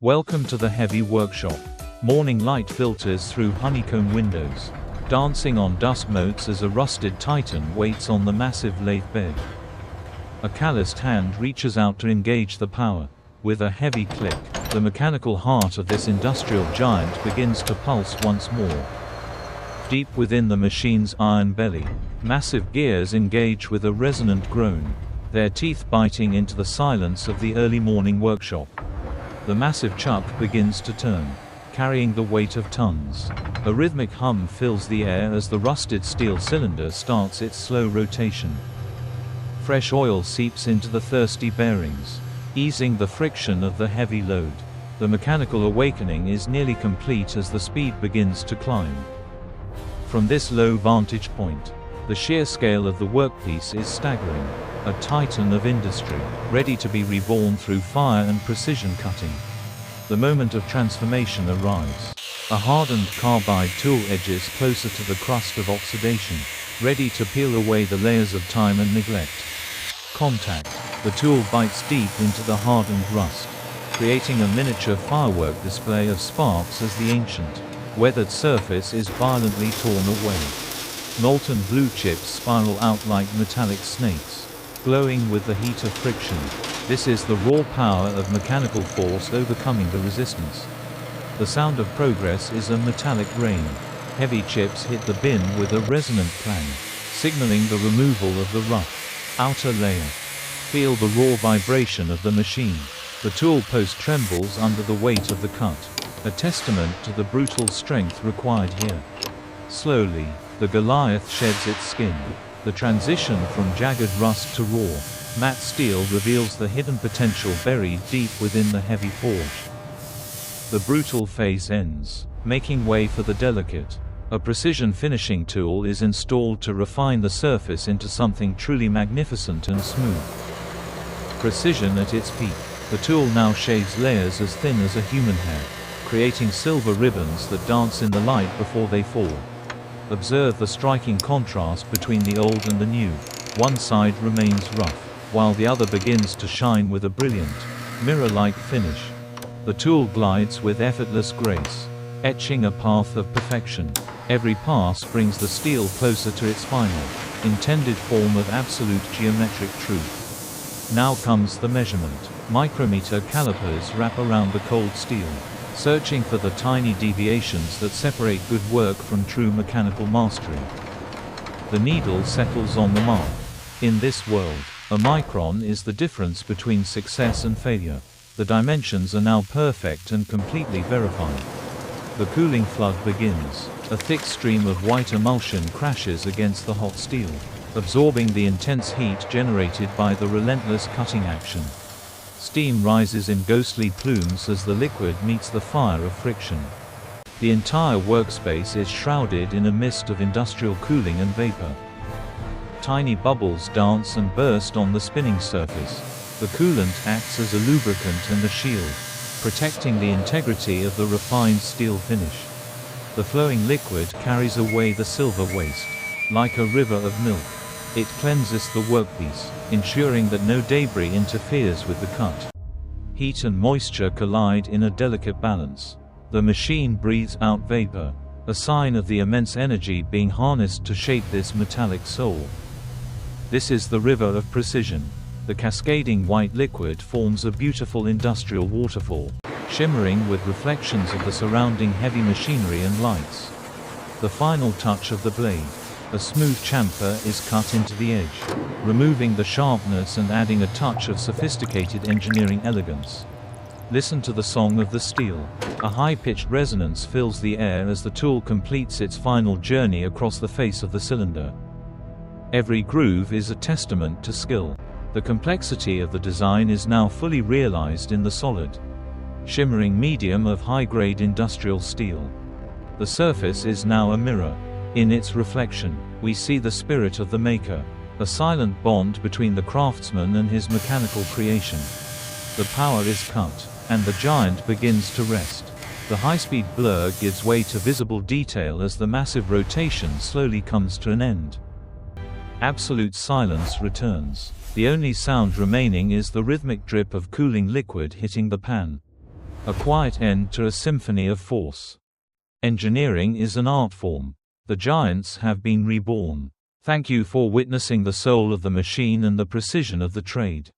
Welcome to the heavy workshop. Morning light filters through honeycomb windows, dancing on dusk motes as a rusted titan waits on the massive lathe bed. A calloused hand reaches out to engage the power. With a heavy click, the mechanical heart of this industrial giant begins to pulse once more. Deep within the machine's iron belly, massive gears engage with a resonant groan, their teeth biting into the silence of the early morning workshop. The massive chuck begins to turn, carrying the weight of tons. A rhythmic hum fills the air as the rusted steel cylinder starts its slow rotation. Fresh oil seeps into the thirsty bearings, easing the friction of the heavy load. The mechanical awakening is nearly complete as the speed begins to climb. From this low vantage point, the sheer scale of the workpiece is staggering. A titan of industry, ready to be reborn through fire and precision cutting. The moment of transformation arrives. A hardened carbide tool edges closer to the crust of oxidation, ready to peel away the layers of time and neglect. Contact. The tool bites deep into the hardened rust, creating a miniature firework display of sparks as the ancient, weathered surface is violently torn away. Molten blue chips spiral out like metallic snakes, glowing with the heat of friction. This is the raw power of mechanical force overcoming the resistance. The sound of progress is a metallic rain. Heavy chips hit the bin with a resonant clang, signaling the removal of the rough, outer layer. Feel the raw vibration of the machine. The tool post trembles under the weight of the cut, a testament to the brutal strength required here. Slowly, the Goliath sheds its skin. The transition from jagged rust to raw, matte steel reveals the hidden potential buried deep within the heavy forge. The brutal phase ends, making way for the delicate. A precision finishing tool is installed to refine the surface into something truly magnificent and smooth. Precision at its peak. The tool now shaves layers as thin as a human hair, creating silver ribbons that dance in the light before they fall. Observe the striking contrast between the old and the new. One side remains rough, while the other begins to shine with a brilliant, mirror-like finish. The tool glides with effortless grace, etching a path of perfection. Every pass brings the steel closer to its final, intended form of absolute geometric truth. Now comes the measurement. Micrometer calipers wrap around the cold steel, searching for the tiny deviations that separate good work from true mechanical mastery. The needle settles on the mark. In this world, a micron is the difference between success and failure. The dimensions are now perfect and completely verified. The cooling flood begins. A thick stream of white emulsion crashes against the hot steel, absorbing the intense heat generated by the relentless cutting action. Steam rises in ghostly plumes as the liquid meets the fire of friction. The entire workspace is shrouded in a mist of industrial cooling and vapor. Tiny bubbles dance and burst on the spinning surface. The coolant acts as a lubricant and a shield, protecting the integrity of the refined steel finish. The flowing liquid carries away the silver waste, like a river of milk. It cleanses the workpiece, ensuring that no debris interferes with the cut. Heat and moisture collide in a delicate balance. The machine breathes out vapor, a sign of the immense energy being harnessed to shape this metallic soul. This is the river of precision. The cascading white liquid forms a beautiful industrial waterfall, shimmering with reflections of the surrounding heavy machinery and lights. The final touch of the blade. A smooth chamfer is cut into the edge, removing the sharpness and adding a touch of sophisticated engineering elegance. Listen to the song of the steel. A high-pitched resonance fills the air as the tool completes its final journey across the face of the cylinder. Every groove is a testament to skill. The complexity of the design is now fully realized in the solid, shimmering medium of high-grade industrial steel. The surface is now a mirror. In its reflection, we see the spirit of the maker, a silent bond between the craftsman and his mechanical creation. The power is cut, and the giant begins to rest. The high-speed blur gives way to visible detail as the massive rotation slowly comes to an end. Absolute silence returns. The only sound remaining is the rhythmic drip of cooling liquid hitting the pan. A quiet end to a symphony of force. Engineering is an art form. The giants have been reborn. Thank you for witnessing the soul of the machine and the precision of the trade.